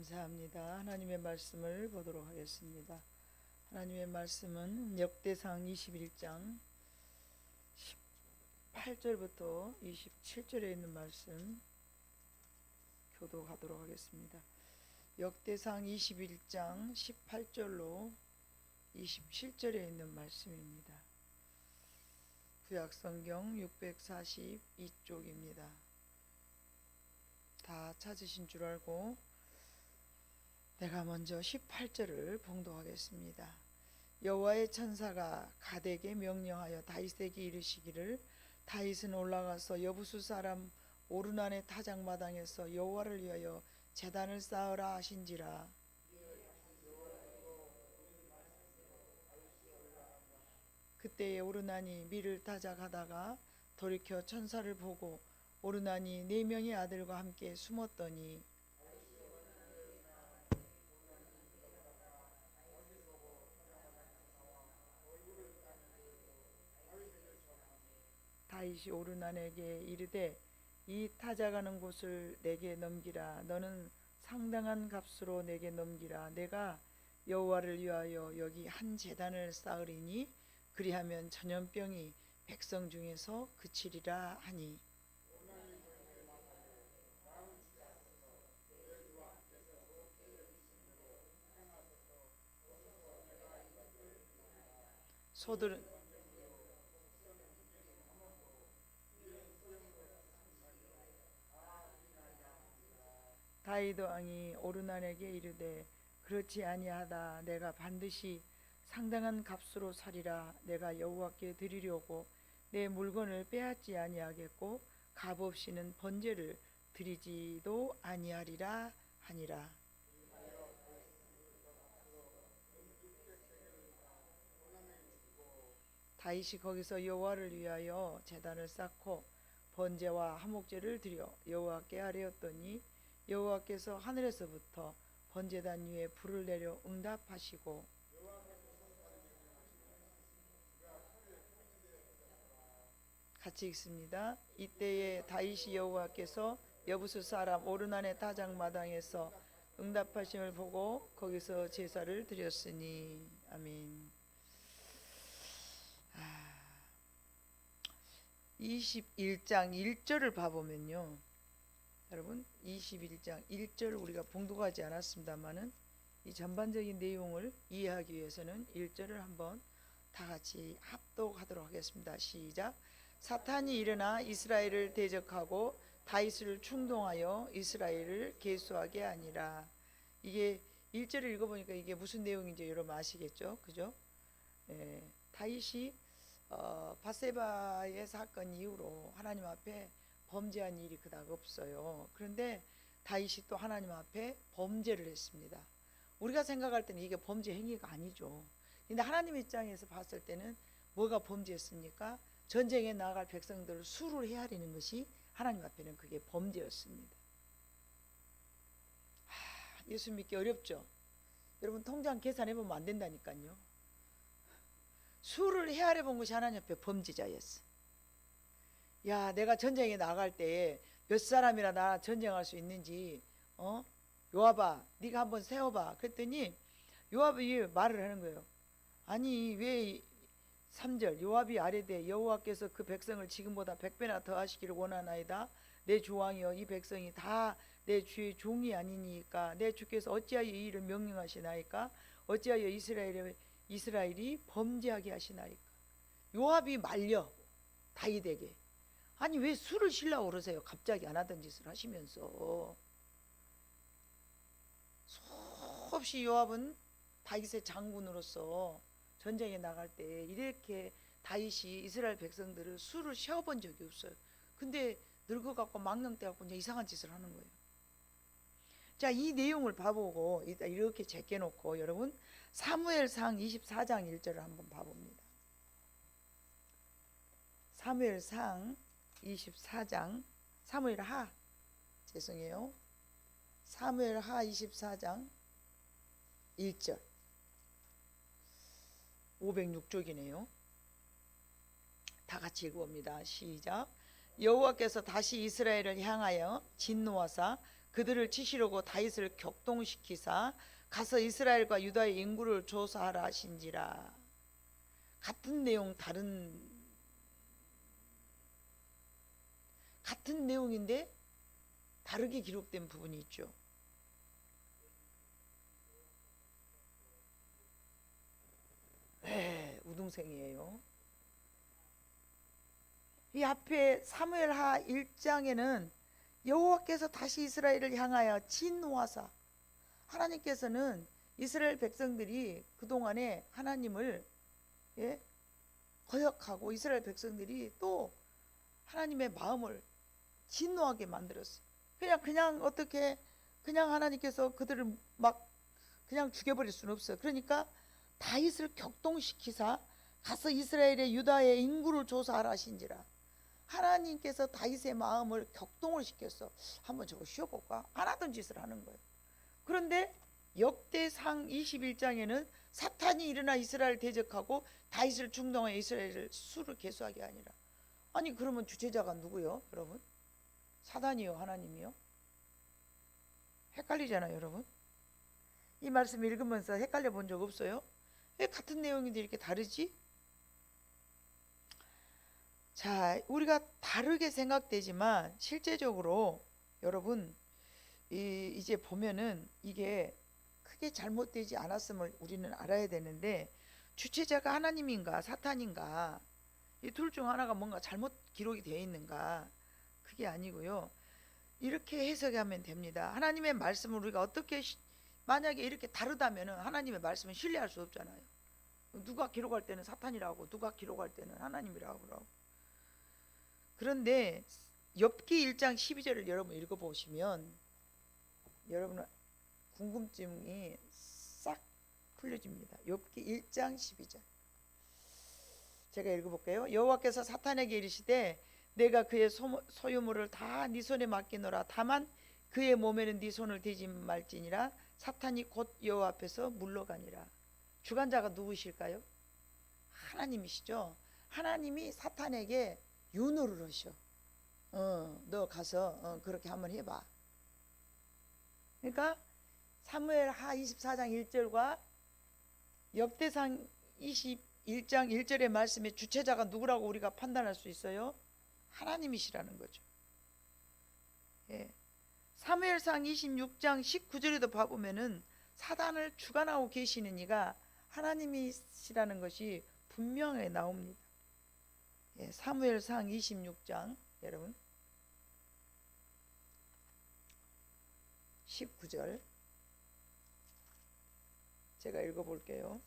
감사합니다. 하나님의 말씀을 보도록 하겠습니다. 하나님의 말씀은 역대상 21장 18절부터 27절에 있는 말씀 교독하도록 하겠습니다. 역대상 21장 18절로 27절에 있는 말씀입니다. 구약성경 642쪽입니다. 다 찾으신 줄 알고 내가 먼저 18절을 봉독하겠습니다. 여호와의 천사가 갓에게 명령하여 다윗에게 이르시기를 다윗은 올라가서 여부수 사람 오르난의 타작마당에서 여호와를 위하여 제단을 쌓으라 하신지라. 그때에 오르난이 밀을 타작하다가 돌이켜 천사를 보고 오르난이 4명의 아들과 함께 숨었더니 다윗이 오르난에게 이르되 이 타작하는 곳을 내게 넘기라. 너는 상당한 값으로 내게 넘기라. 내가 여호와를 위하여 여기 한 제단을 쌓으리니 그리하면 전염병이 백성 중에서 그치리라 하니. 소들은 다윗 왕이 오르난에게 이르되 그렇지 아니하다. 내가 반드시 상당한 값으로 사리라. 내가 여호와께 드리려고 내 물건을 빼앗지 아니하겠고 값 없이는 번제를 드리지도 아니하리라 하니라. 다윗이 거기서 여호와를 위하여 제단을 쌓고 번제와 화목제를 드려 여호와께 아뢰었더니 여호와께서 하늘에서부터 번제단 위에 불을 내려 응답하시고 같이 읽습니다. 이때에 다윗이 여호와께서 여부수 사람 오르난의 타작마당에서 응답하심을 보고 거기서 제사를 드렸으니. 아멘. 21장 1절을 봐보면요, 여러분 21장 1절 우리가 봉독하지 않았습니다만은 이 전반적인 내용을 이해하기 위해서는 1절을 한번 다 같이 합독하도록 하겠습니다. 시작. 사탄이 일어나 이스라엘을 대적하고 다윗을 충동하여 이스라엘을 계수하게 하니라. 이게 1절을 읽어보니까 이게 무슨 내용인지 여러분 아시겠죠? 그죠? 다윗이 밧세바의 사건 이후로 하나님 앞에 범죄한 일이 그닥 없어요. 그런데 다윗이 또 하나님 앞에 범죄를 했습니다. 우리가 생각할 때는 이게 범죄 행위가 아니죠. 근데 하나님 입장에서 봤을 때는 뭐가 범죄였습니까? 전쟁에 나갈 백성들을 수를 헤아리는 것이 하나님 앞에는 그게 범죄였습니다. 예수 믿기 어렵죠? 여러분 통장 계산해보면 안 된다니까요. 수를 헤아려 본 것이 하나님 앞에 범죄자였어. 야, 내가 전쟁에 나갈 때에 몇 사람이나 나 전쟁할 수 있는지 요압아 네가 한번 세워봐. 그랬더니 요압이 말을 하는 거예요. 아니 왜 3절 요압이 아뢰되 여호와께서 그 백성을 지금보다 100배나 더 하시기를 원하나이다. 내 주왕이여 이 백성이 다 내 주의 종이 아니니까 내 주께서 어찌하여 이 일을 명령하시나이까. 어찌하여 이스라엘이 범죄하게 하시나이까. 요압이 말려 다윗에게. 아니 왜 술을 쉬려고 그러세요? 갑자기 안 하던 짓을 하시면서. 수없이 요압은 다윗의 장군으로서 전쟁에 나갈 때 이렇게 다윗이 이스라엘 백성들을 술을 쉬어본 적이 없어요. 근데 늙어갖고 망령돼갖고 이제 이상한 짓을 하는 거예요. 자, 이 내용을 봐보고 이렇게 제껴놓고 여러분 사무엘상 24장 1절을 한번 봐봅니다. 사무엘상 24장 사무엘하 24장 1절 506쪽이네요. 다 같이 읽어봅니다. 시작. 여호와께서 다시 이스라엘을 향하여 진노하사 그들을 치시려고 다윗을 격동시키사 가서 이스라엘과 유다의 인구를 조사하라 하신지라. 같은 내용 같은 내용인데 다르게 기록된 부분이 있죠. 네, 우등생이에요. 이 앞에 사무엘하 1장에는 여호와께서 다시 이스라엘을 향하여 진노하사, 하나님께서는 이스라엘 백성들이 그동안에 하나님을 거역하고 이스라엘 백성들이 또 하나님의 마음을 진노하게 만들었어요. 그냥 어떻게 그냥 하나님께서 그들을 막 그냥 죽여버릴 수는 없어요. 그러니까 다윗을 격동시키사 가서 이스라엘의 유다의 인구를 조사하라 하신지라. 하나님께서 다윗의 마음을 격동을 시켰어. 한번 저거 쉬어볼까? 안 하던 짓을 하는 거예요. 그런데 역대상 21장에는 사탄이 일어나 이스라엘 대적하고 다윗을 충동하여 이스라엘을 수를 계수하게 아니라. 아니 그러면 주체자가 누구요 여러분? 사단이요 하나님이요? 헷갈리잖아요 여러분. 이 말씀 읽으면서 헷갈려 본 적 없어요? 왜 같은 내용인데 이렇게 다르지? 자, 우리가 다르게 생각되지만 실제적으로 여러분 이제 보면은 이게 크게 잘못되지 않았음을 우리는 알아야 되는데, 주체자가 하나님인가 사탄인가 이 둘 중 하나가 뭔가 잘못 기록이 되어 있는가, 그게 아니고요. 이렇게 해석하면 됩니다. 하나님의 말씀을 우리가 어떻게 만약에 이렇게 다르다면 하나님의 말씀은 신뢰할 수 없잖아요. 누가 기록할 때는 사탄이라고, 누가 기록할 때는 하나님이라고 그러고. 그런데 욥기 1장 12절을 여러분 읽어보시면 여러분 궁금증이 싹 풀려집니다. 욥기 1장 12절 제가 읽어볼게요. 여호와께서 사탄에게 이르시되 내가 그의 소유물을 다 네 손에 맡기노라. 다만 그의 몸에는 네 손을 대지 말지니라. 사탄이 곧 여호와 앞에서 물러가니라. 주관자가 누구실까요? 하나님이시죠. 하나님이 사탄에게 윤호를 하셔. 너 가서 그렇게 한번 해봐. 그러니까 사무엘하 24장 1절과 역대상 21장 1절의 말씀의 주체자가 누구라고 우리가 판단할 수 있어요? 하나님이시라는 거죠. 예. 사무엘상 26장 19절에도 봐보면은 사단을 주관하고 계시는 이가 하나님이시라는 것이 분명하게 나옵니다. 예, 사무엘상 26장 여러분 19절 제가 읽어볼게요.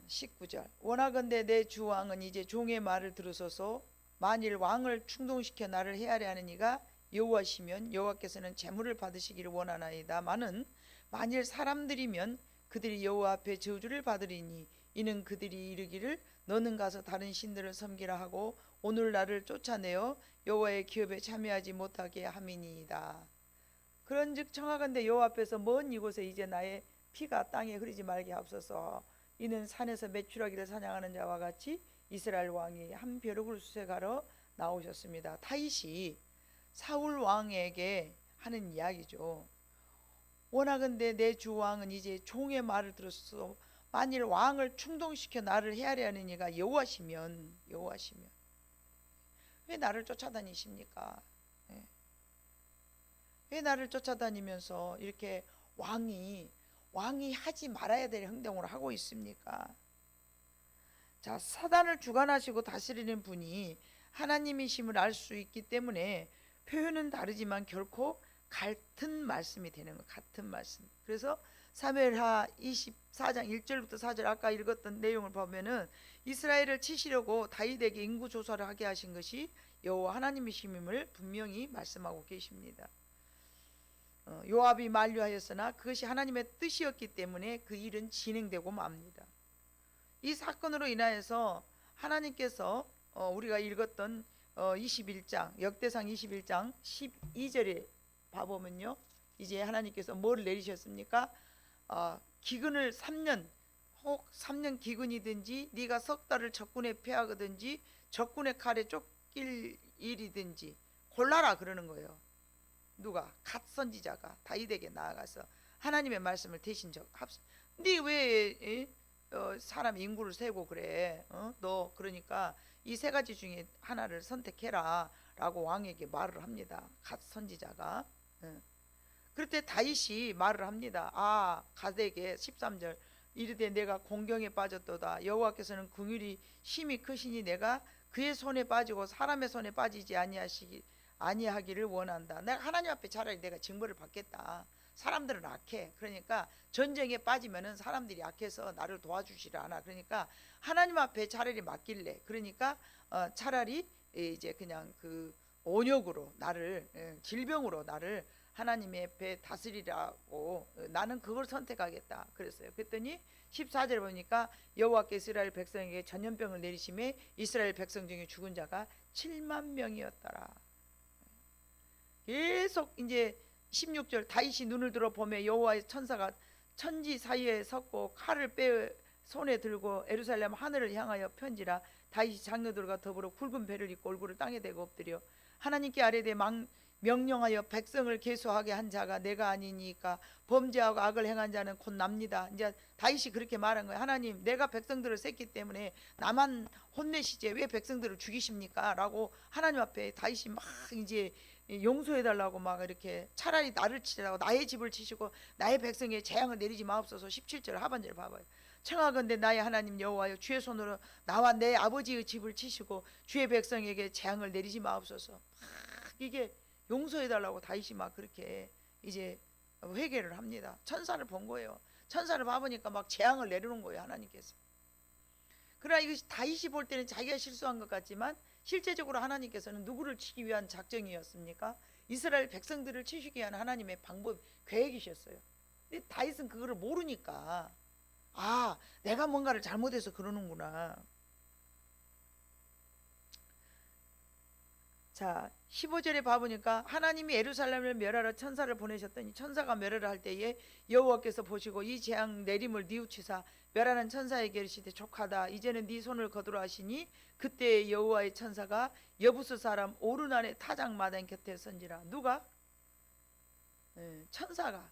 19절 원하건대 내 주 왕은 이제 종의 말을 들으소서. 만일 왕을 충동시켜 나를 헤아려 하는 이가 여호와시면 여호와께서는 재물을 받으시기를 원하나이다마는 만일 사람들이면 그들이 여호와 앞에 저주를 받으리니 이는 그들이 이르기를 너는 가서 다른 신들을 섬기라 하고 오늘 나를 쫓아내어 여호와의 기업에 참여하지 못하게 함이니이다. 그런즉 청하건대 여호와 앞에서 먼 이곳에 이제 나의 피가 땅에 흐르지 말게 하옵소서. 이는 산에서 메추라기를 사냥하는 자와 같이 이스라엘 왕이 한 벼룩을 수색하러 나오셨습니다. 다윗이 사울 왕에게 하는 이야기죠. 원하건대 내 주 왕은 이제 종의 말을 들었어. 만일 왕을 충동시켜 나를 헤아려 하는 이가 여호와시면 왜 나를 쫓아다니십니까? 왜 나를 쫓아다니면서 이렇게 왕이 하지 말아야 될 행동을 하고 있습니까? 자, 사단을 주관하시고 다스리는 분이 하나님이심을 알 수 있기 때문에 표현은 다르지만 결코 같은 말씀이 되는 거, 같은 말씀. 그래서 사무엘하 24장 1절부터 4절 아까 읽었던 내용을 보면은 이스라엘을 치시려고 다윗에게 인구 조사를 하게 하신 것이 여호와 하나님이심을 분명히 말씀하고 계십니다. 요압이 만류하였으나 그것이 하나님의 뜻이었기 때문에 그 일은 진행되고 맙니다. 이 사건으로 인하여서 하나님께서 우리가 읽었던 21장 역대상 21장 12절에 봐보면요, 이제 하나님께서 뭘 내리셨습니까? 기근을 3년 혹 3년 기근이든지 네가 석 달을 적군에 패하거든지 적군의 칼에 쫓길 일이든지 골라라 그러는 거예요. 누가? 갓 선지자가 다윗에게 나아가서 하나님의 말씀을 대신 네왜 사람 인구를 세고 그래? 너 그러니까 이 세 가지 중에 하나를 선택해라 라고 왕에게 말을 합니다. 갓 선지자가. 그럴 때 다윗이 말을 합니다. 갓에게 13절 이르되 내가 공경에 빠졌도다. 여호와께서는 긍휼이 심히 크시니 내가 그의 손에 빠지고 사람의 손에 빠지지 아니하기를 원한다. 내가 하나님 앞에 차라리 내가 징벌을 받겠다. 사람들은 악해. 그러니까 전쟁에 빠지면은 사람들이 약해서 나를 도와주지를 않아. 그러니까 하나님 앞에 차라리 맡길래. 그러니까 차라리 이제 그냥 그 온역으로 나를 질병으로 나를 하나님의 앞에 다스리라고 나는 그걸 선택하겠다 그랬어요. 그랬더니 14절 보니까 여호와께 이스라엘 백성에게 전염병을 내리심에 이스라엘 백성 중에 죽은 자가 7만 명이었더라. 계속 이제 16절 다윗이 눈을 들어 보매 여호와의 천사가 천지 사이에 섰고 칼을 빼 손에 들고 예루살렘 하늘을 향하여 편지라. 다윗이 장로들과 더불어 굵은 배를 입고 얼굴을 땅에 대고 엎드려 하나님께 아뢰되 명령하여 백성을 계수하게 한 자가 내가 아니니까 범죄하고 악을 행한 자는 곧 납니다. 이제 다윗이 그렇게 말한 거예요. 하나님, 내가 백성들을 셌기 때문에 나만 혼내시지 왜 백성들을 죽이십니까? 라고 하나님 앞에 다윗이 막 이제 용서해달라고 막 이렇게 차라리 나를 치라고 나의 집을 치시고 나의 백성에 재앙을 내리지 마옵소서. 17절 하반절 봐봐요. 청하건대 나의 하나님 여호와여 주의 손으로 나와 내 아버지의 집을 치시고 주의 백성에게 재앙을 내리지 마옵소서. 막 이게 용서해달라고 다윗이 막 그렇게 이제 회개를 합니다. 천사를 본 거예요. 천사를 봐보니까 막 재앙을 내리는 거예요. 하나님께서. 그러나 이것이 다윗이 볼 때는 자기가 실수한 것 같지만 실제적으로 하나님께서는 누구를 치기 위한 작정이었습니까? 이스라엘 백성들을 치시기 위한 하나님의 방법 계획이셨어요. 근데 다윗은 그거를 모르니까 내가 뭔가를 잘못해서 그러는구나. 자 15절에 봐보니까 하나님이 예루살렘을 멸하러 천사를 보내셨더니 천사가 멸하러 할 때에 여호와께서 보시고 이 재앙 내림을 뉘우치사 멸하는 천사에게 이르시되 족하다. 이제는 네 손을 거두라 하시니 그때 여호와의 천사가 여부스 사람 오르난의 타작마당 곁에 선지라. 누가? 천사가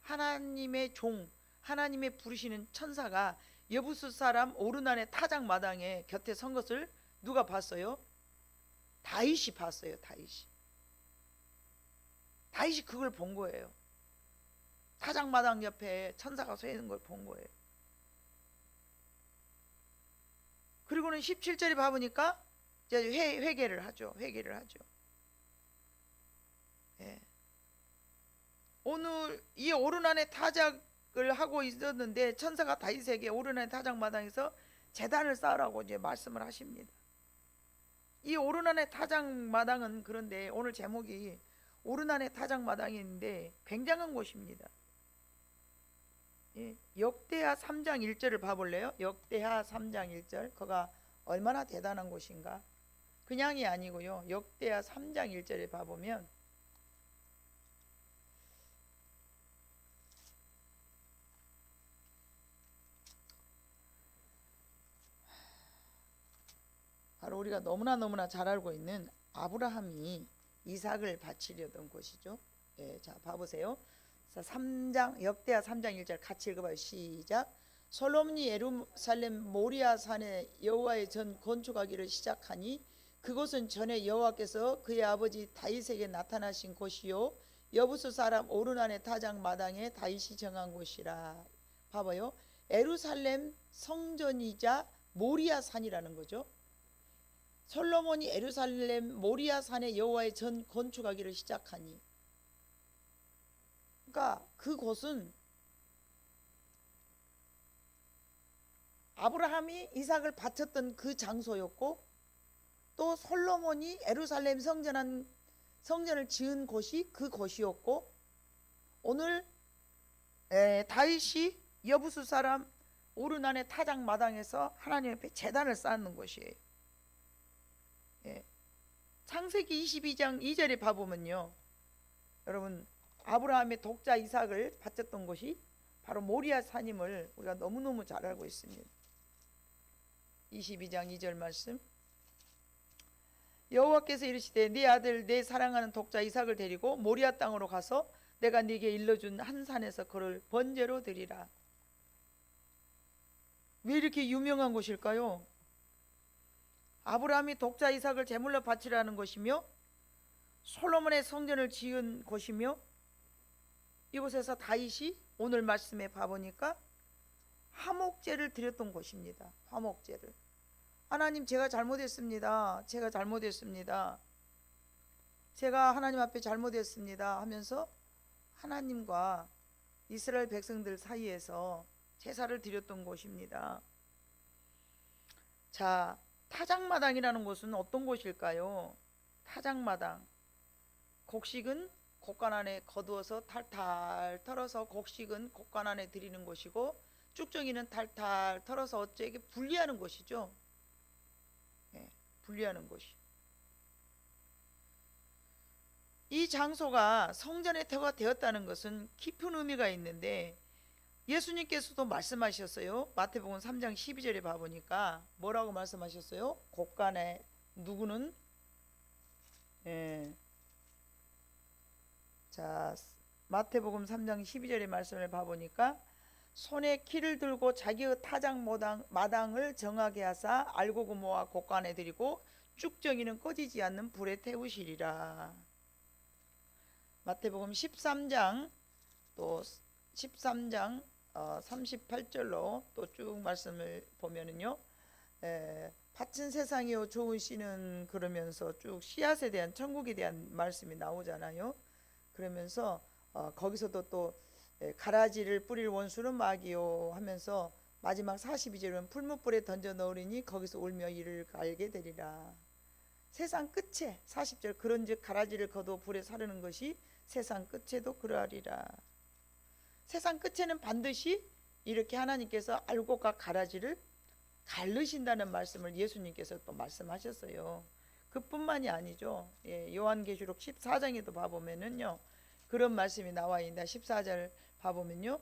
하나님의 종 하나님의 부르시는 천사가 여부스 사람 오르난의 타작마당에 곁에 선 것을 누가 봤어요? 다윗이 봤어요. 다윗이 그걸 본 거예요. 타작마당 옆에 천사가 서 있는 걸 본 거예요. 그리고는 17절에 봐보니까 이제 회개를 하죠. 예. 오늘 이 오르난의 타작을 하고 있었는데 천사가 다윗에게 오르난의 타작마당에서 제단을 쌓으라고 이제 말씀을 하십니다. 이 오르난의 타작마당은 그런데 오늘 제목이 오르난의 타작마당인데 굉장한 곳입니다. 역대하 3장 1절을 봐볼래요? 역대하 3장 1절 그가 얼마나 대단한 곳인가. 그냥이 아니고요. 역대하 3장 1절에 봐보면 바로 우리가 너무나 잘 알고 있는 아브라함이 이삭을 바치려던 곳이죠. 자 봐보세요. 3장 역대하 3장 1절 같이 읽어봐요. 시작. 솔로몬이 예루살렘 모리아 산에 여호와의 전 건축하기를 시작하니 그곳은 전에 여호와께서 그의 아버지 다윗에게 나타나신 곳이요 여부스 사람 오르난의 타작 마당에 다윗이 정한 곳이라. 봐봐요. 예루살렘 성전이자 모리아 산이라는 거죠. 솔로몬이 예루살렘 모리아 산에 여호와의 전 건축하기를 시작하니, 그러니까 그곳은 아브라함이 이삭을 바쳤던 그 장소였고 또 솔로몬이 예루살렘 성전을 지은 곳이 그 곳이었고 오늘 다윗이 여부수 사람 오르난의 타작 마당에서 하나님 앞에 제단을 쌓는 곳이에요. 창세기 22장 2절에 봐보면요, 여러분 아브라함의 독자 이삭을 바쳤던 곳이 바로 모리아 산임을 우리가 너무너무 잘 알고 있습니다. 22장 2절 말씀. 여호와께서 이르시되 네 아들 내 사랑하는 독자 이삭을 데리고 모리아 땅으로 가서 내가 네게 일러준 한 산에서 그를 번제로 드리라. 왜 이렇게 유명한 곳일까요? 아브라함이 독자 이삭을 제물로 바치라는 것이며 솔로몬의 성전을 지은 곳이며 이곳에서 다윗이 오늘 말씀에 봐보니까 화목제를 드렸던 곳입니다. 화목제를. 하나님 제가 잘못했습니다. 제가 잘못했습니다. 제가 하나님 앞에 잘못했습니다 하면서 하나님과 이스라엘 백성들 사이에서 제사를 드렸던 곳입니다. 자, 타작마당이라는 곳은 어떤 곳일까요? 타작마당. 곡식은 곡간 안에 거두어서 탈탈 털어서 곡식은 곡간 안에 드리는 곳이고 쭉정이는 탈탈 털어서 어째게 분리하는 곳이죠. 네, 분리하는 곳이. 이 장소가 성전의 터가 되었다는 것은 깊은 의미가 있는데 예수님께서도 말씀하셨어요. 마태복음 3장 12절에 봐보니까 뭐라고 말씀하셨어요? 곡간에 누구는 자, 마태복음 3장 12절의 말씀을 봐보니까 손에 키를 들고 자기의 타작 마당을 정하게 하사 알고 모아 곡간에 드리고 쭉정이는 꺼지지 않는 불에 태우시리라. 마태복음 13장 또 13장 38절로 또 쭉 말씀을 보면은요, 밭은 세상이요 좋은 씨는 그러면서 쭉 씨앗에 대한 천국에 대한 말씀이 나오잖아요. 그러면서 거기서도 또 가라지를 뿌릴 원수는 마귀요 하면서 마지막 42절은 풀무불에 던져 넣으리니 거기서 울며 이를 갈게 되리라. 세상 끝에 40절 그런즉 가라지를 거두어 불에 사르는 것이 세상 끝에도 그러하리라. 세상 끝에는 반드시 이렇게 하나님께서 알곡과 가라지를 갈르신다는 말씀을 예수님께서 또 말씀하셨어요. 그뿐만이 아니죠. 요한계시록 14장에도 봐보면은요 그런 말씀이 나와 있다. 14절 봐보면요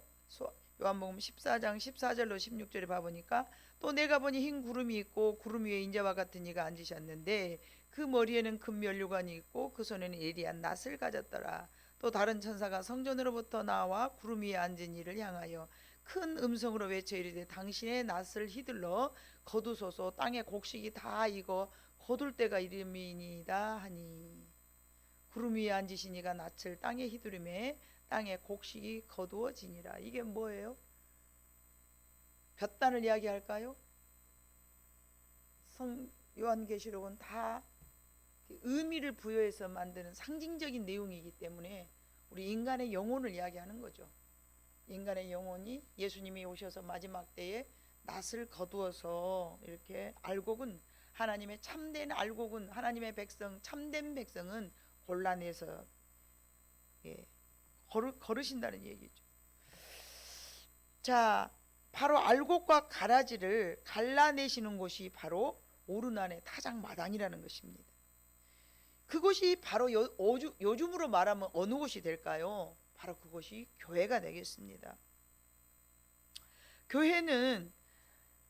요한복음 14장 14절로 16절에 봐보니까 또 내가 보니 흰 구름이 있고 구름 위에 인자와 같은 이가 앉으셨는데 그 머리에는 금면류관이 있고 그 손에는 예리한 낫을 가졌더라. 또 다른 천사가 성전으로부터 나와 구름 위에 앉은 이를 향하여 큰 음성으로 외쳐 이르되 당신의 낫을 휘둘러 거두소서. 땅의 곡식이 다 익어 거둘 때가 이름이니이다 하니. 구름 위에 앉으신 이가 낫을 땅에 휘두르매 땅의 곡식이 거두어지니라. 이게 뭐예요? 볕단을 이야기할까요? 요한계시록은 다 의미를 부여해서 만드는 상징적인 내용이기 때문에 우리 인간의 영혼을 이야기하는 거죠. 인간의 영혼이 예수님이 오셔서 마지막 때에 낫을 거두어서 이렇게 알곡은 하나님의 참된 알곡은 하나님의 백성 참된 백성은 골라내서 거르신다는 얘기죠. 자, 바로 알곡과 가라지를 갈라내시는 곳이 바로 오르난의 타작마당이라는 것입니다. 그곳이 바로 요즘으로 말하면 어느 곳이 될까요? 바로 그곳이 교회가 되겠습니다. 교회는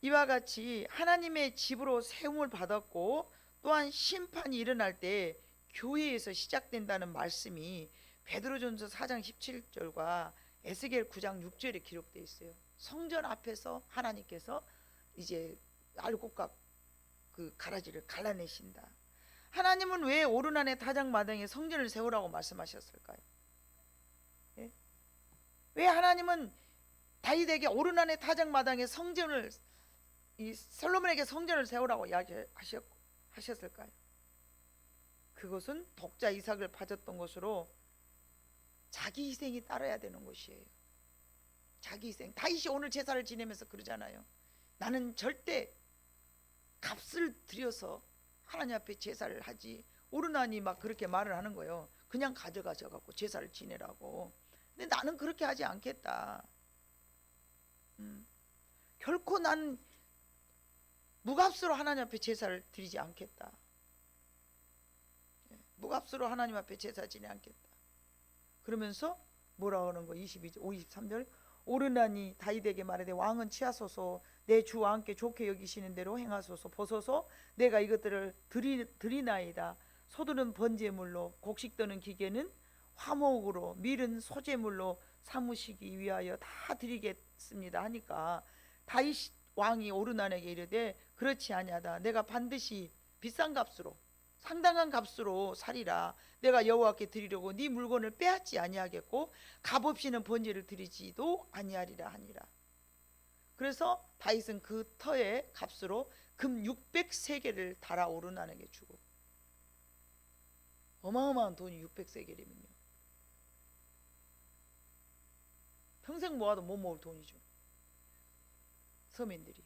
이와 같이 하나님의 집으로 세움을 받았고 또한 심판이 일어날 때 교회에서 시작된다는 말씀이 베드로전서 4장 17절과 에스겔 9장 6절에 기록되어 있어요. 성전 앞에서 하나님께서 이제 알곡과 그 가라지를 갈라내신다. 하나님은 왜 오르난의 타작마당에 성전을 세우라고 말씀하셨을까요? 예? 왜 하나님은 다윗에게 오르난의 타작마당에 성전을 솔로몬에게 성전을 세우라고 이야기하셨을까요? 그것은 독자 이삭을 바쳤던 것으로 자기 희생이 따라야 되는 것이에요. 자기 희생. 다윗이 오늘 제사를 지내면서 그러잖아요. 나는 절대 값을 들여서 하나님 앞에 제사를 하지. 오르난이 막 그렇게 말을 하는 거예요. 그냥 가져가셔 갖고 제사를 지내라고. 근데 나는 그렇게 하지 않겠다. 결코 나는 무값으로 하나님 앞에 제사를 드리지 않겠다. 무값으로 하나님 앞에 제사 지내 않겠다. 그러면서 뭐라고 하는 거 22절 53절 오르나니 다윗에게 말하되 왕은 취하소서 내 주와 함께 좋게 여기시는 대로 행하소서. 보소서 내가 이것들을 드리나이다. 소들은 번제물로, 곡식 떠는 기계는 화목으로, 밀은 소제물로 삼으시기 위하여 다 드리겠습니다 하니까 다윗 왕이 오르난에게 이르되 그렇지 아니하다. 내가 반드시 비싼 값으로, 상당한 값으로 살이라. 내가 여호와께 드리려고 네 물건을 빼앗지 아니하겠고 값없이는 번제를 드리지도 아니하리라 하니라. 그래서 다윗은 그 터의 값으로 금 600세겔을 달아 오르난에게 주고, 어마어마한 돈이 600세겔이면요 평생 모아도 못 모을 돈이죠. 서민들이.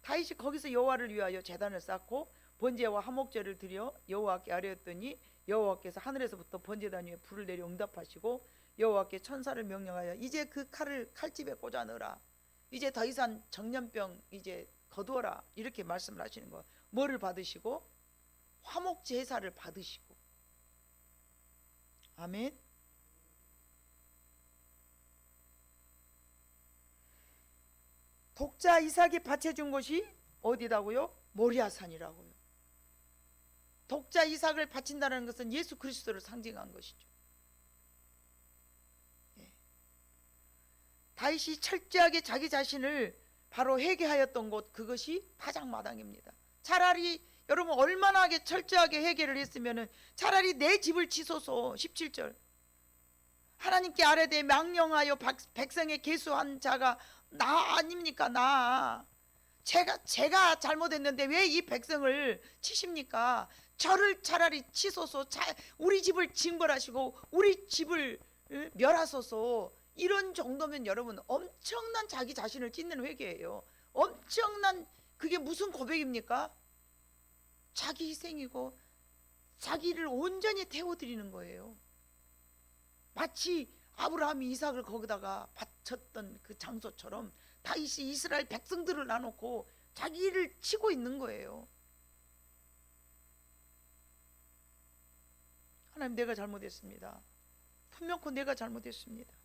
다윗이 거기서 여호와를 위하여 제단을 쌓고 번제와 화목제를 드려 여호와께 아뢰었더니 여호와께서 하늘에서부터 번제단 위에 불을 내려 응답하시고 여호와께 천사를 명령하여 이제 그 칼을 칼집에 꽂아 넣으라. 이제 더 이상 정년병 이제 거두어라. 이렇게 말씀을 하시는 거예요. 뭐를 받으시고? 화목 제사를 받으시고. 아멘. 독자 이삭이 바쳐준 곳이 어디다고요? 모리아산이라고요. 독자 이삭을 바친다는 것은 예수 그리스도를 상징한 것이죠. 다윗이 철저하게 자기 자신을 바로 회개하였던 곳, 그것이 타작마당입니다. 차라리 여러분 얼마나 철저하게 회개를 했으면 차라리 내 집을 치소서. 17절 하나님께 아뢰되 명령하여 백성의 계수한 자가 나 아닙니까? 나 제가 잘못했는데 왜 이 백성을 치십니까? 저를 차라리 치소서. 우리 집을 징벌하시고 우리 집을 멸하소서. 이런 정도면 여러분 엄청난 자기 자신을 찢는 회개예요. 엄청난, 그게 무슨 고백입니까? 자기 희생이고 자기를 온전히 태워드리는 거예요. 마치 아브라함이 이삭을 거기다가 바쳤던 그 장소처럼 다윗이 이스라엘 백성들을 나놓고 자기를 치고 있는 거예요. 하나님, 내가 잘못했습니다. 분명코 내가 잘못했습니다.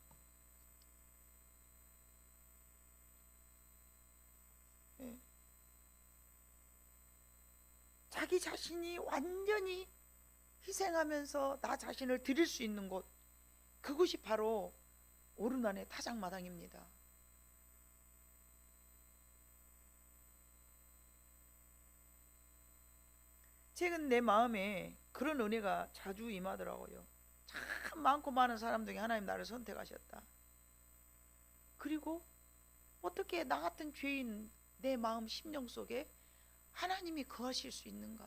자기 자신이 완전히 희생하면서 나 자신을 드릴 수 있는 곳, 그것이 바로 오르난의 타작마당입니다. 최근 내 마음에 그런 은혜가 자주 임하더라고요. 참 많고 많은 사람 중에 하나님 나를 선택하셨다. 그리고 어떻게 나 같은 죄인 내 마음 심령 속에 하나님이 거하실 수 있는가?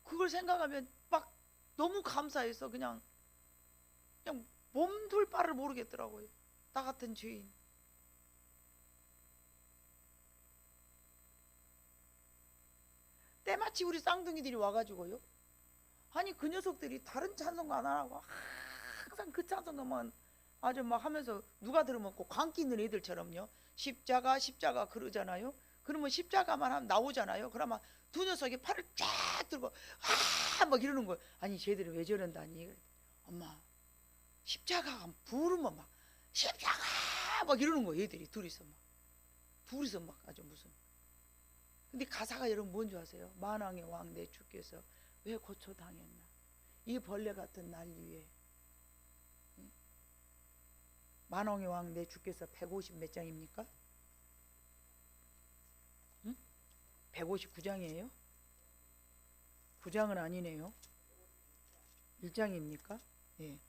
그걸 생각하면 막 너무 감사해서 그냥 몸둘 바를 모르겠더라고요. 나 같은 죄인. 때마치 우리 쌍둥이들이 와가지고요, 아니 그 녀석들이 다른 찬송가 안 하고 항상 그 찬송가만 아주 막 하면서 누가 들으면 꼭 광기 있는 애들처럼요, 십자가 십자가 그러잖아요. 그러면 십자가만 하면 나오잖아요. 그러면 두 녀석이 팔을 쫙 들고 막 이러는 거예요. 아니 쟤들이 왜 저런다니. 엄마, 십자가 부르면 막 십자가 막 이러는 거예요. 얘들이 둘이서 막 아주 무슨. 근데 가사가 여러분 뭔지 아세요? 만왕의 왕 내 주께서 왜 고초당했나, 이 벌레 같은 날 위에. 만왕의 왕 내 주께서 150 몇 장입니까? 159장이에요? 9장은 아니네요. 1장입니까? 예.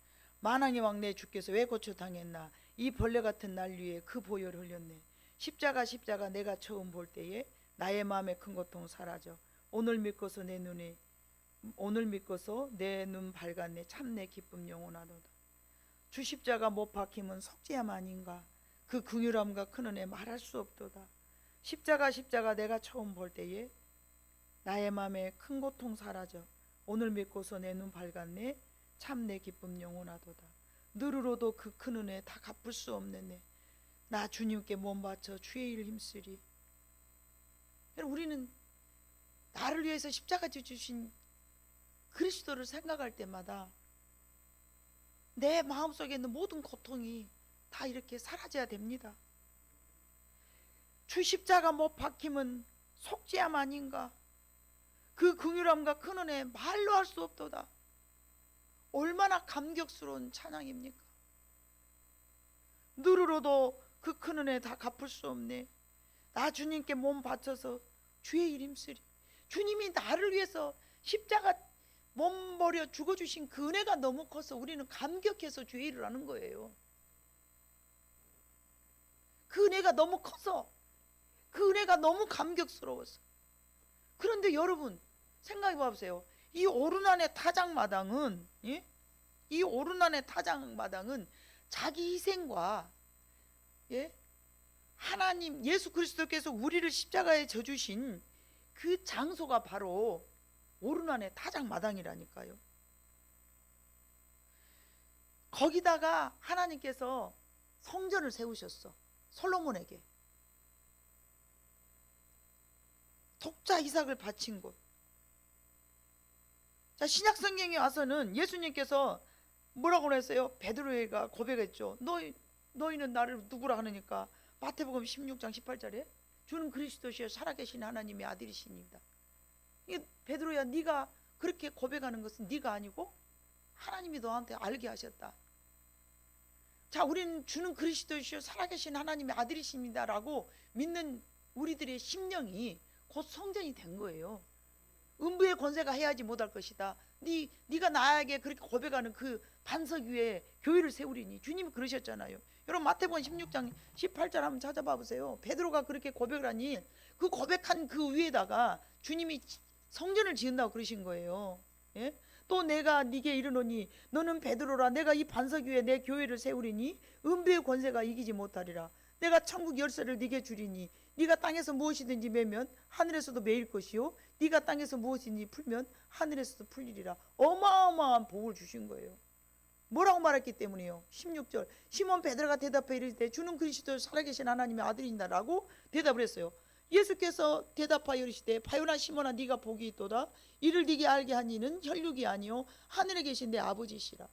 만왕의 왕 내 주께서 왜 고초당했나, 이 벌레 같은 날 위에 그 보혈 흘렸네. 십자가 십자가 내가 처음 볼 때에 나의 마음에 큰 고통 사라져. 오늘 믿고서 내 눈 밝았네. 참 내 기쁨 영원하도다. 주 십자가 못 박힘은 속죄함 아닌가. 그 긍휼함과 큰 은혜 말할 수 없도다. 십자가 십자가 내가 처음 볼 때에 나의 마음에 큰 고통 사라져. 오늘 믿고서 내 눈 밝았네. 참 내 기쁨 영원하도다. 너로도 그 큰 은혜 다 갚을 수 없네. 나 주님께 몸 바쳐 주의 일 힘쓰리. 우리는 나를 위해서 십자가 져 주신 그리스도를 생각할 때마다 내 마음속에 있는 모든 고통이 다 이렇게 사라져야 됩니다. 주 십자가 못 박힘은 속죄함 아닌가? 그 긍휼함과 큰 은혜 말로 할 수 없도다. 얼마나 감격스러운 찬양입니까? 누르러도 그 큰 은혜 다 갚을 수 없네. 나 주님께 몸 바쳐서 주의 일 힘쓰리. 주님이 나를 위해서 십자가 몸 버려 죽어주신 그 은혜가 너무 커서 우리는 감격해서 주의 일을 하는 거예요. 그 은혜가 너무 커서, 그 은혜가 너무 감격스러워서. 그런데 여러분 생각해 보세요. 이 오르난의 타작마당은, 예? 이 오르난의 타작마당은 자기 희생과, 예? 하나님 예수 그리스도께서 우리를 십자가에 져주신 그 장소가 바로 오르난의 타작마당이라니까요. 거기다가 하나님께서 성전을 세우셨어. 솔로몬에게 독자 이삭을 바친 곳. 자, 신약 성경에 와서는 예수님께서 뭐라고 했어요? 베드로가 고백했죠. 너희는 나를 누구라 하느니까 마태복음 16장 18절에 주는 그리스도시여 살아계신 하나님의 아들이십니다. 베드로야, 네가 그렇게 고백하는 것은 네가 아니고 하나님이 너한테 알게 하셨다. 자, 우리는 주는 그리스도시여 살아계신 하나님의 아들이십니다 라고 믿는 우리들의 심령이 곧 성전이 된 거예요. 음부의 권세가 해야지 못할 것이다. 네가 나에게 그렇게 고백하는 그 반석 위에 교회를 세우리니, 주님이 그러셨잖아요. 여러분 마태복음 16장 18절 한번 찾아봐 보세요. 베드로가 그렇게 고백을 하니 그 고백한 그 위에다가 주님이 성전을 지은다고 그러신 거예요. 예? 또 내가 네게 이르노니 너는 베드로라. 내가 이 반석 위에 내 교회를 세우리니 음부의 권세가 이기지 못하리라. 내가 천국 열쇠를 네게 주리니 네가 땅에서 무엇이든지 매면 하늘에서도 매일 것이요 네가 땅에서 무엇이든지 풀면 하늘에서도 풀리리라. 어마어마한 복을 주신 거예요. 뭐라고 말했기 때문이에요? 16절 시몬 베드로가 대답해 이르되 주는 그리스도 살아계신 하나님의 아들이다 라고 대답을 했어요. 예수께서 대답하여 이르시되 바요나 시몬아 네가 복이 있도다. 이를 네게 알게 한 이는 혈육이 아니요 하늘에 계신 내 아버지시라.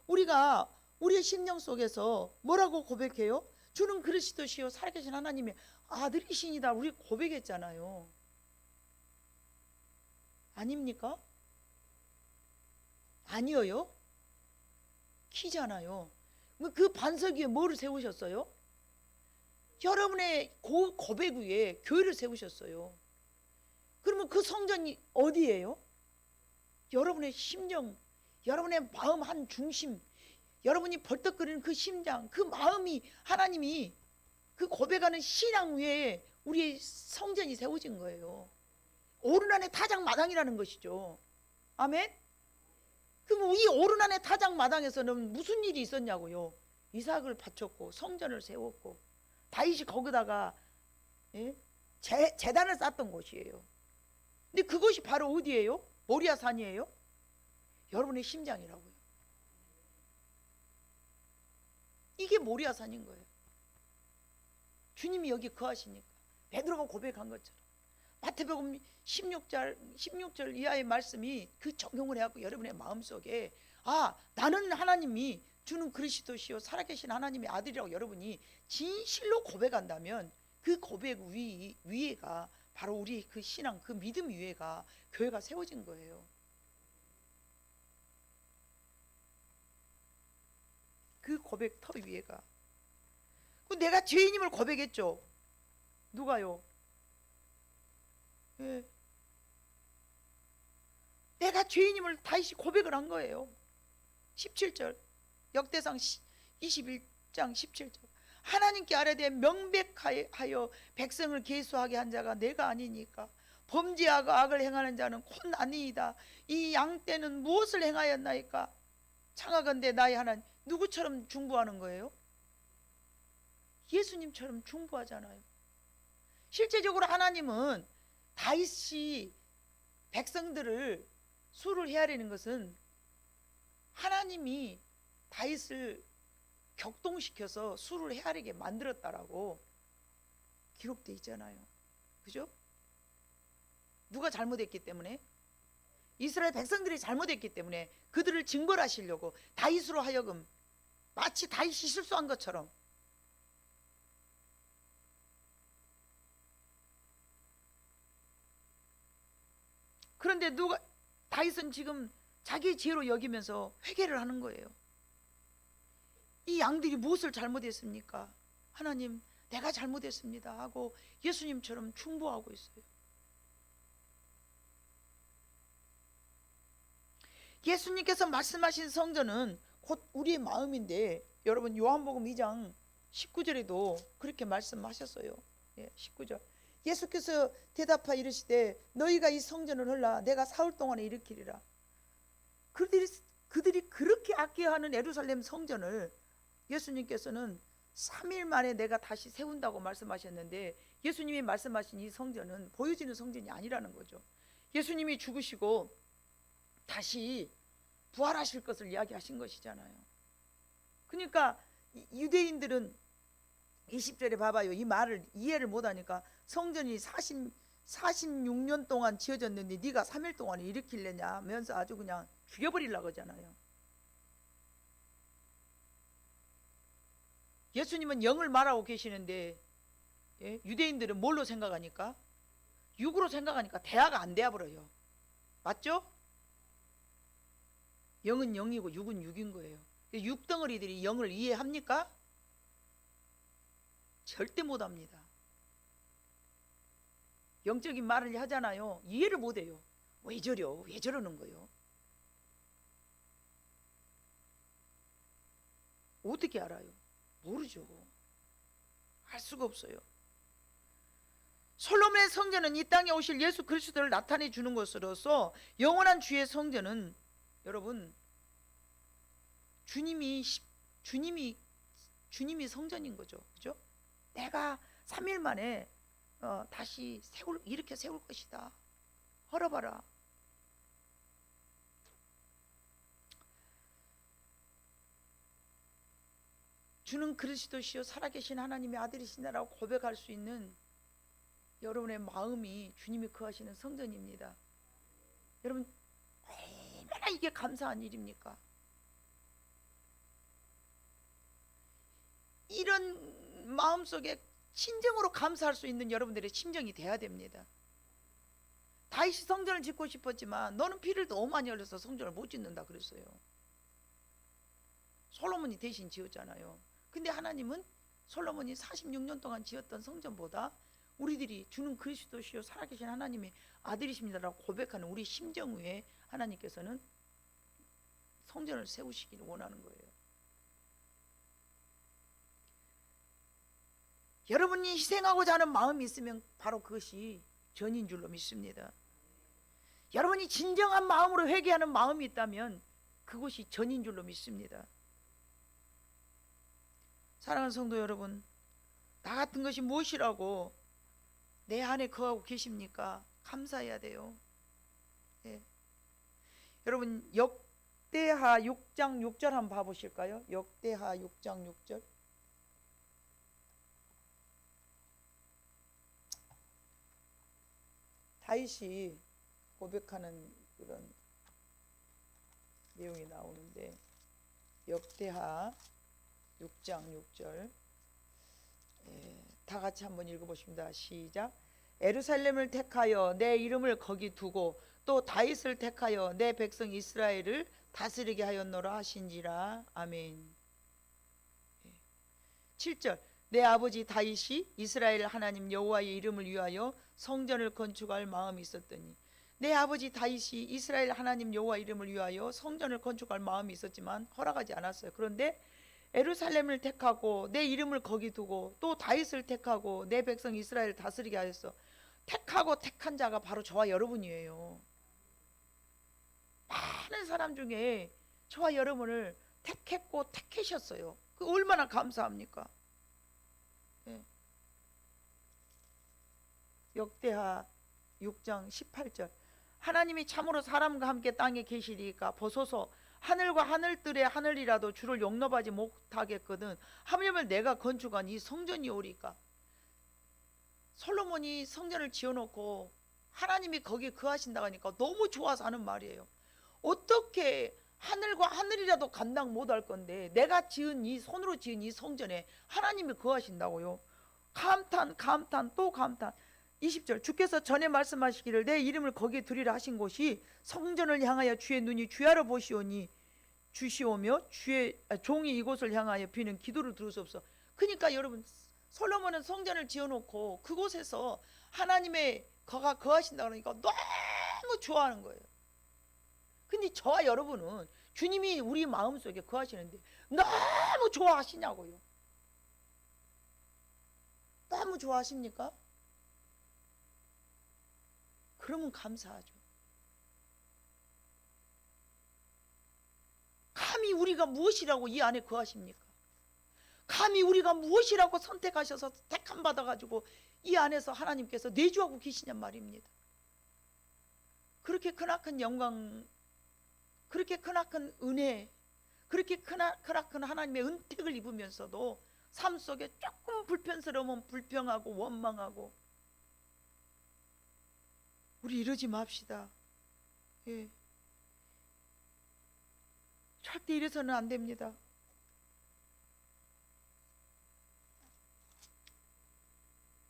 우리가 우리의 심령 속에서 뭐라고 고백해요? 주는 그리스도시요 살아계신 하나님의 아들이시니다. 우리 고백했잖아요. 아닙니까? 아니에요? 키잖아요. 그 반석 위에 뭐를 세우셨어요? 여러분의 그 고백 위에 교회를 세우셨어요. 그러면 그 성전이 어디예요? 여러분의 심령, 여러분의 마음 한 중심, 여러분이 벌떡거리는 그 심장, 그 마음이 하나님이 그 고백하는 신앙 위에 우리의 성전이 세워진 거예요. 오르난의 타작마당이라는 것이죠. 아멘? 그럼 이 오르난의 타작마당에서는 무슨 일이 있었냐고요? 이삭을 바쳤고 성전을 세웠고 다윗이 거기다가, 예? 제단을 쌓던 곳이에요. 근데 그것이 바로 어디예요? 모리아산이에요? 여러분의 심장이라고요. 이게 모리아산인 거예요. 주님이 여기 거하시니까 베드로가 고백한 것처럼 마태복음 16절 이하의 말씀이 그 적용을 해갖고 여러분의 마음속에 나는 하나님이 주는 그리스도시요 살아계신 하나님의 아들이라고 여러분이 진실로 고백한다면 그 고백 위에가 바로 우리 그 신앙, 그 믿음 위에가 교회가 세워진 거예요. 그 고백 터 위에가. 내가 죄인임을 고백했죠. 누가요? 예. 내가 죄인임을 다시 고백을 한 거예요. 17절 역대상 21장 17절 하나님께 아뢰되 명백하여 백성을 계수하게 한 자가 내가 아니니까 범죄하고 악을 행하는 자는 곧 아니이다. 이 양떼는 무엇을 행하였나이까? 청하건대 나의 하나님. 누구처럼 중보하는 거예요? 예수님처럼 중보하잖아요. 실제적으로 하나님은 다윗이 백성들을 수를 헤아리는 것은 하나님이 다윗을 격동시켜서 수를 헤아리게 만들었다라고 기록되어 있잖아요. 그죠? 누가 잘못했기 때문에? 이스라엘 백성들이 잘못했기 때문에 그들을 징벌하시려고 다윗으로 하여금 마치 다윗이 실수한 것처럼. 그런데 다윗은 지금 자기 죄로 여기면서 회개를 하는 거예요. 이 양들이 무엇을 잘못했습니까? 하나님, 내가 잘못했습니다 하고 예수님처럼 중보하고 있어요. 예수님께서 말씀하신 성전은 곧 우리의 마음인데, 여러분 요한복음 2장 19절에도 그렇게 말씀하셨어요. 19절. 예수께서 대답하여 이르시되 너희가 이 성전을 헐라 내가 사흘 동안에 일으키리라. 그들이 그렇게 아껴하는 예루살렘 성전을 예수님께서는 3일 만에 내가 다시 세운다고 말씀하셨는데, 예수님이 말씀하신 이 성전은 보여지는 성전이 아니라는 거죠. 예수님이 죽으시고 다시 부활하실 것을 이야기하신 것이잖아요. 그러니까 유대인들은 20절에 봐봐요. 이 말을 이해를 못하니까 성전이 46년 동안 지어졌는데 네가 3일 동안에 일으키려냐 하면서 아주 그냥 죽여버리려고 하잖아요. 예수님은 영을 말하고 계시는데, 유대인들은 뭘로 생각하니까? 육으로 생각하니까 대화가 안 되어버려요. 맞죠? 영은 영이고 육은 육인 거예요. 육덩어리들이 영을 이해합니까? 절대 못합니다. 영적인 말을 하잖아요. 이해를 못해요. 왜 저려? 왜 저러는 거예요? 어떻게 알아요? 모르죠. 알 수가 없어요. 솔로몬의 성전은 이 땅에 오실 예수 그리스도를 나타내 주는 것으로서 영원한 주의 성전은, 여러분, 주님이 성전인 거죠. 그죠? 내가 3일 만에 다시 이렇게 세울 것이다. 헐어봐라. 주는 그리스도시요 살아계신 하나님의 아들이시다라고 고백할 수 있는 여러분의 마음이 주님이 거하시는 성전입니다. 여러분, 얼마나 이게 감사한 일입니까? 이런 마음속에 진정으로 감사할 수 있는 여러분들의 심정이 돼야 됩니다. 다윗이 성전을 짓고 싶었지만 너는 피를 너무 많이 흘려서 성전을 못 짓는다 그랬어요. 솔로몬이 대신 지었잖아요. 근데 하나님은 솔로몬이 46년 동안 지었던 성전보다 우리들이 주는 그리스도시요 살아계신 하나님의 아들이십니다라고 고백하는 우리 심정 위에 하나님께서는 성전을 세우시기를 원하는 거예요. 여러분이 희생하고자 하는 마음이 있으면 바로 그것이 전인 줄로 믿습니다. 여러분이 진정한 마음으로 회개하는 마음이 있다면 그것이 전인 줄로 믿습니다. 사랑하는 성도 여러분, 나 같은 것이 무엇이라고 내 안에 거하고 계십니까? 감사해야 돼요. 여러분, 역대하 6장 6절 한번 봐보실까요? 역대하 6장 6절. 다윗이 고백하는 그런 내용이 나오는데, 역대하 6장 6절, 다 같이 한번 읽어보십니다. 시작. 예루살렘을 택하여 내 이름을 거기 두고 또 다윗을 택하여 내 백성 이스라엘을 다스리게 하였노라 하신지라. 아멘. 7절. 내 아버지 다윗이 이스라엘 하나님 여호와의 이름을 위하여 성전을 건축할 마음이 있었더니, 내 아버지 다윗이 이스라엘 하나님 여호와 이름을 위하여 성전을 건축할 마음이 있었지만 허락하지 않았어요. 그런데 예루살렘을 택하고 내 이름을 거기 두고 또 다윗을 택하고 내 백성 이스라엘을 다스리게 하였어. 택하고 택한 자가 바로 저와 여러분이에요. 많은 사람 중에 저와 여러분을 택했고 택하셨어요. 그 얼마나 감사합니까? 역대하 6장 18절. 하나님이 참으로 사람과 함께 땅에 계시리까 보소서. 하늘과 하늘들의 하늘이라도 주를 용납하지 못하겠거든 하물며 내가 건축한 이 성전이 오리까. 솔로몬이 성전을 지어놓고 하나님이 거기에 거하신다고 하니까 너무 좋아서 하는 말이에요. 어떻게 하늘과 하늘이라도 감당 못할 건데 내가 지은 이 손으로 지은 이 성전에 하나님이 거하신다고요. 감탄 감탄 또 감탄. 20절 주께서 전에 말씀하시기를 내 이름을 거기에 두리라 하신 곳이 성전을 향하여 주의 눈이 주야로 보시오니 주시오며 주의 종이 이곳을 향하여 비는 기도를 들으소서. 그러니까 여러분 솔로몬은 성전을 지어놓고 그곳에서 하나님의 거가 거하신다 그러니까 너무 좋아하는 거예요. 근데 저와 여러분은 주님이 우리 마음속에 거하시는데 너무 좋아하시냐고요. 너무 좋아하십니까? 그러면 감사하죠. 감히 우리가 무엇이라고 이 안에 거하십니까? 감히 우리가 무엇이라고 선택하셔서 택함 받아가지고 이 안에서 하나님께서 내주하고 계시냔 말입니다. 그렇게 크나큰 영광, 그렇게 크나큰 은혜, 그렇게 크나큰 하나님의 은택을 입으면서도 삶 속에 조금 불편스러우면 불평하고 원망하고, 우리 이러지 맙시다. 예. 절대 이래서는 안 됩니다.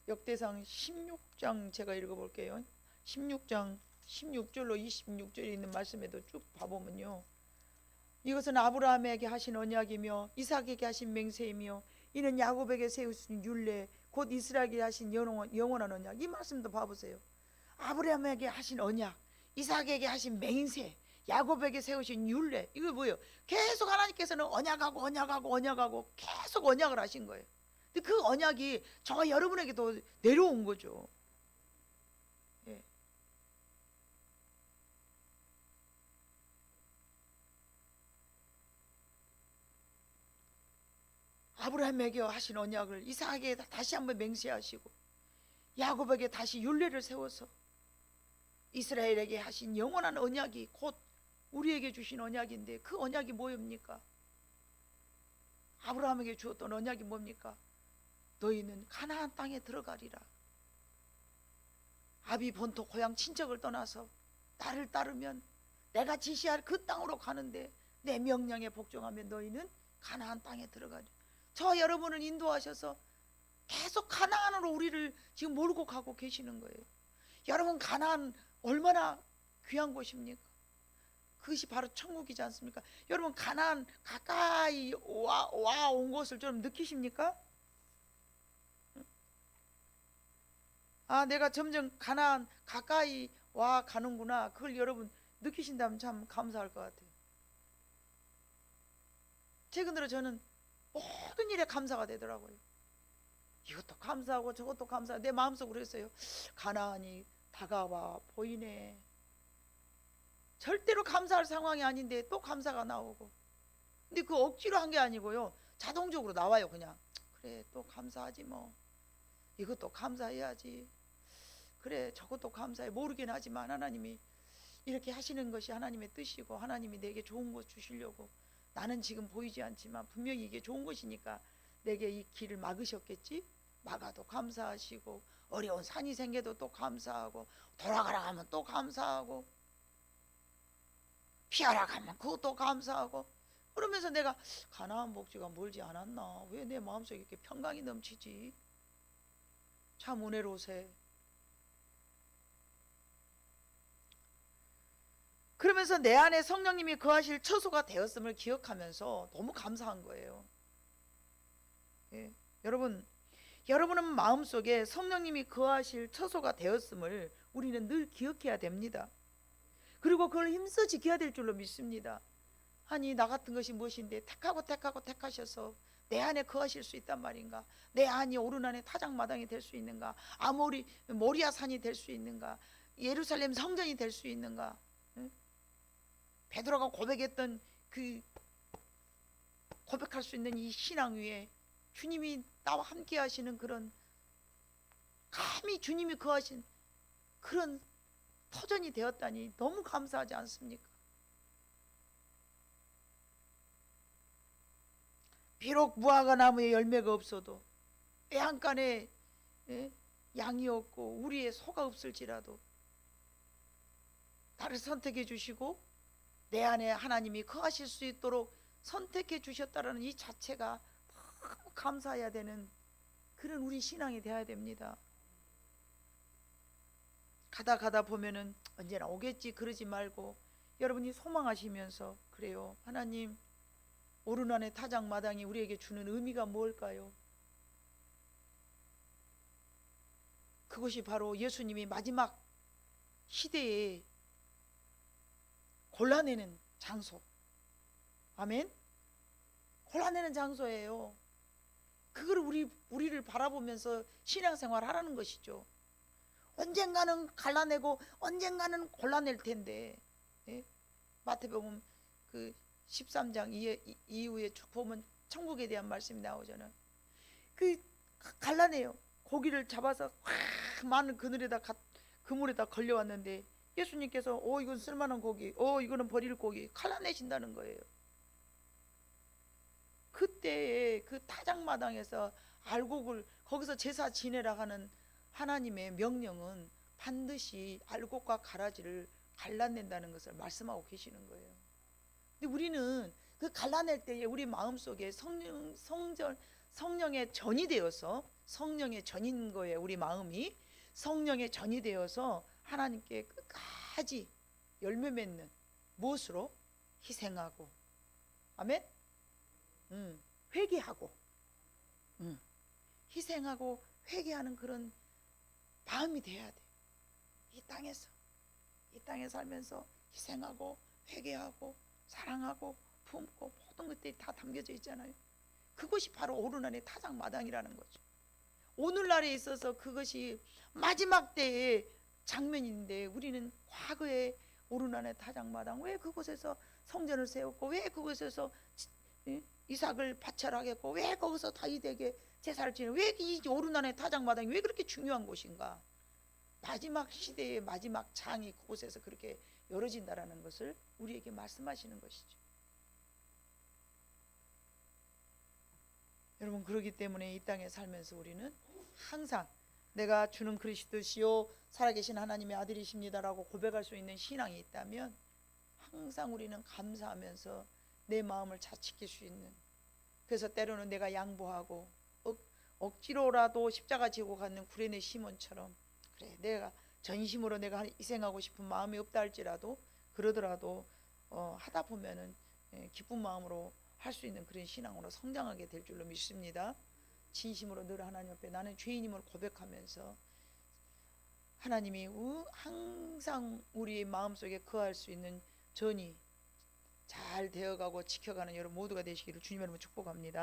역대상 16장 제가 읽어볼게요. 16장 16절로 26절에 있는 말씀에도 쭉 봐보면요, 이것은 아브라함에게 하신 언약이며 이삭에게 하신 맹세이며 이는 야곱에게 세우신 율례 곧 이스라엘에게 하신 영원한 언약. 이 말씀도 봐보세요. 아브라함에게 하신 언약, 이삭에게 하신 맹세, 야곱에게 세우신 율례. 이거 뭐예요? 계속 하나님께서는 언약하고 계속 언약을 하신 거예요. 근데 그 언약이 저와 여러분에게도 내려온 거죠. 예. 아브라함에게 하신 언약을 이삭에게 다시 한번 맹세하시고 야곱에게 다시 율례를 세워서 이스라엘에게 하신 영원한 언약이 곧 우리에게 주신 언약인데, 그 언약이 뭐입니까? 아브라함에게 주었던 언약이 뭡니까? 너희는 가나안 땅에 들어가리라. 아비 본토 고향 친척을 떠나서 나를 따르면 내가 지시할 그 땅으로 가는데 내 명령에 복종하면 너희는 가나안 땅에 들어가리라. 저 여러분을 인도하셔서 계속 가나안으로 우리를 지금 몰고 가고 계시는 거예요. 여러분, 가나안 얼마나 귀한 곳입니까? 그것이 바로 천국이지 않습니까? 여러분, 가나안 가까이 와 온 것을 좀 느끼십니까? 아, 내가 점점 가나안 가까이 와 가는구나. 그걸 여러분 느끼신다면 참 감사할 것 같아요. 최근 들어 저는 모든 일에 감사가 되더라고요. 이것도 감사하고 저것도 감사하고 내 마음속으로 그랬어요. 가나안이 다가와 보이네. 절대로 감사할 상황이 아닌데 또 감사가 나오고, 근데 그 억지로 한 게 아니고요, 자동적으로 나와요. 그냥 그래 또 감사하지 뭐, 이것도 감사해야지, 그래 저것도 감사해. 모르긴 하지만 하나님이 이렇게 하시는 것이 하나님의 뜻이고 하나님이 내게 좋은 것 주시려고, 나는 지금 보이지 않지만 분명히 이게 좋은 것이니까 내게 이 길을 막으셨겠지. 막아도 감사하시고, 어려운 산이 생겨도 또 감사하고, 돌아가라 하면 또 감사하고, 피하라 하면 그것도 감사하고, 그러면서 내가 가나안 복지가 멀지 않았나, 왜 내 마음속에 이렇게 평강이 넘치지. 참 은혜로우세. 그러면서 내 안에 성령님이 거하실 처소가 되었음을 기억하면서 너무 감사한 거예요. 예. 여러분은 마음속에 성령님이 거하실 처소가 되었음을 우리는 늘 기억해야 됩니다. 그리고 그걸 힘써 지켜야 될 줄로 믿습니다. 아니, 나 같은 것이 무엇인데 택하셔서 내 안에 거하실 수 있단 말인가? 내 안이 오르난의 타작마당이 될 수 있는가? 모리아 산이 될 수 있는가? 예루살렘 성전이 될 수 있는가? 응? 베드로가 고백했던 그 고백할 수 있는 이 신앙 위에 주님이 나와 함께 하시는 그런, 감히 주님이 거하신 그런 터전이 되었다니 너무 감사하지 않습니까? 비록 무화과 나무에 열매가 없어도, 애안간에 양이 없고 우리의 소가 없을지라도 나를 선택해 주시고 내 안에 하나님이 거하실 수 있도록 선택해 주셨다라는 이 자체가 너무 감사해야 되는 그런 우리 신앙이 되어야 됩니다. 가다 보면은 언제나 오겠지 그러지 말고 여러분이 소망하시면서, 그래요, 하나님, 오르난의 타작마당이 우리에게 주는 의미가 뭘까요? 그것이 바로 예수님이 마지막 시대에 골라내는 장소. 아멘. 골라내는 장소예요. 그걸 우리를 바라보면서 신앙생활 하라는 것이죠. 언젠가는 갈라내고 언젠가는 골라낼 텐데, 예? 마태복음 그 13장 이후에 쭉 보면 천국에 대한 말씀이 나오잖아요. 그 갈라내요. 고기를 잡아서 확 많은 그물에다 걸려왔는데 예수님께서 이건 쓸만한 고기, 이거는 버릴 고기 갈라내신다는 거예요. 그때의 그 타작마당에서 알곡을 거기서 제사 지내라 하는 하나님의 명령은 반드시 알곡과 가라지를 갈라낸다는 것을 말씀하고 계시는 거예요. 근데 우리는 그 갈라낼 때에 우리 마음속에 성령의 전이 되어서, 성령의 전인 거예요. 우리 마음이 성령의 전이 되어서 하나님께 끝까지 열매 맺는, 무엇으로? 희생하고, 아멘? 회개하고, 희생하고 회개하는 그런 마음이 돼야 돼. 이 땅에 살면서 희생하고 회개하고 사랑하고 품고 모든 것들이 다 담겨져 있잖아요. 그것이 바로 오르난의 타작마당이라는 거죠. 오늘날에 있어서 그것이 마지막 때의 장면인데 우리는 과거에 오르난의 타작마당, 왜 그곳에서 성전을 세웠고, 왜 그곳에서 이삭을 바쳐라겠고, 왜 거기서 다윗에게 제사를 지내고, 왜 이 오르난의 타작마당이 왜 그렇게 중요한 곳인가? 마지막 시대의 마지막 장이 그곳에서 그렇게 열어진다라는 것을 우리에게 말씀하시는 것이죠. 여러분, 그렇기 때문에 이 땅에 살면서 우리는 항상 내가 주는 그리스도시요 살아계신 하나님의 아들이십니다라고 고백할 수 있는 신앙이 있다면 항상 우리는 감사하면서 내 마음을 자치킬 수 있는, 그래서 때로는 내가 양보하고 억지로라도 십자가 지고 가는 구레네 시몬처럼, 그래 내가 전심으로 내가 희생하고 싶은 마음이 없다 할지라도 그러더라도 하다 보면은 기쁜 마음으로 할 수 있는 그런 신앙으로 성장하게 될 줄로 믿습니다. 진심으로 늘 하나님 앞에 나는 죄인임을 고백하면서 하나님이 항상 우리의 마음속에 거할 수 있는 전이 잘 되어가고 지켜가는 여러분 모두가 되시기를 주님 이름으로 축복합니다.